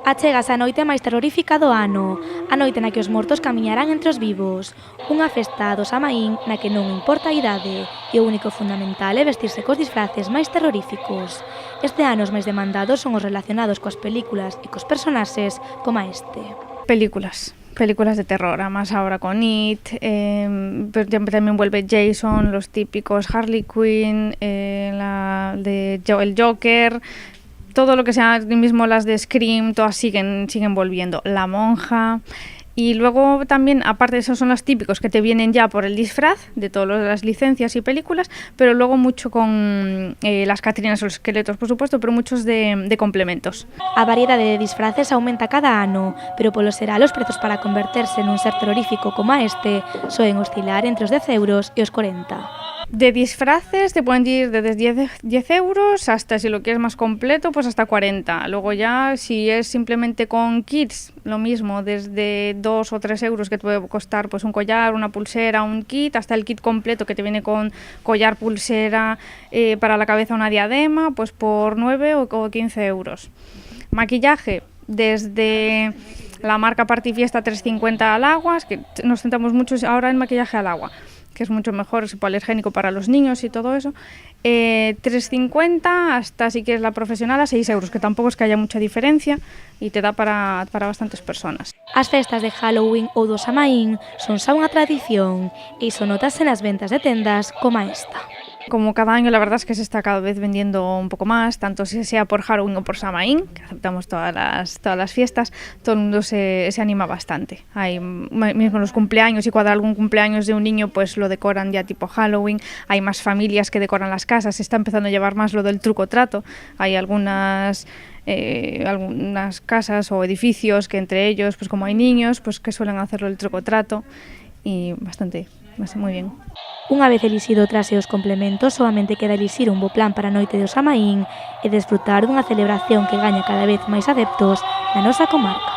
Achégase a noite máis terrorífica do ano, a noite na que os mortos camiñarán entre os vivos. Unha festa do Samaín na que non importa a idade e o único fundamental é vestirse cos disfraces máis terroríficos. Este ano os máis demandados son os relacionados coas películas e cos personaxes como este. Películas de terror, además ahora con It, pero también vuelve Jason, los típicos Harley Quinn, el Joker, todo lo que sea, mismo las de Scream, todas siguen volviendo. La Monja. Y luego también, aparte de eso, son los típicos que te vienen ya por el disfraz de todas las licencias y películas, pero luego mucho con las catrinas o los esqueletos, por supuesto, pero muchos de complementos. A variedade de disfraces aumenta cada ano, pero polo xeral os prezos para converterse nun ser terrorífico como este soen oscilar entre os 10 euros e os 40. De disfraces te pueden ir desde 10 euros hasta, si lo quieres más completo, pues hasta 40. Luego ya, si es simplemente con kits, lo mismo, desde 2 o 3 euros que te puede costar pues un collar, una pulsera, un kit, hasta el kit completo que te viene con collar, pulsera, para la cabeza una diadema, pues por 9 o 15 euros. Maquillaje, desde la marca Party Fiesta 350 al agua, es que nos centramos mucho ahora en maquillaje al agua, que es mucho mejor, es hipoalergénico para los niños y todo eso, 3,50 hasta, si quieres la profesional, a 6 euros, que tampoco es que haya mucha diferencia y te da para bastantes personas. As festas de Halloween ou do Samaín son xa unha tradición e iso notase nas ventas de tendas como esta. Como cada año, la verdad es que se está cada vez vendiendo un poco más, tanto si sea por Halloween o por Samaín, que aceptamos todas las fiestas, todo el mundo se anima bastante. Hay mismo los cumpleaños, y cuando hay algún cumpleaños de un niño, pues lo decoran ya tipo Halloween. Hay más familias que decoran las casas, se está empezando a llevar más lo del truco-trato. Hay algunas casas o edificios que entre ellos, pues como hay niños, pues que suelen hacerlo el truco-trato, y bastante moi bien. Unha vez elixido o traxe e os complementos, solamente queda elixir un bo plan para a noite do Samaín e desfrutar dunha celebración que gaña cada vez máis adeptos na nosa comarca.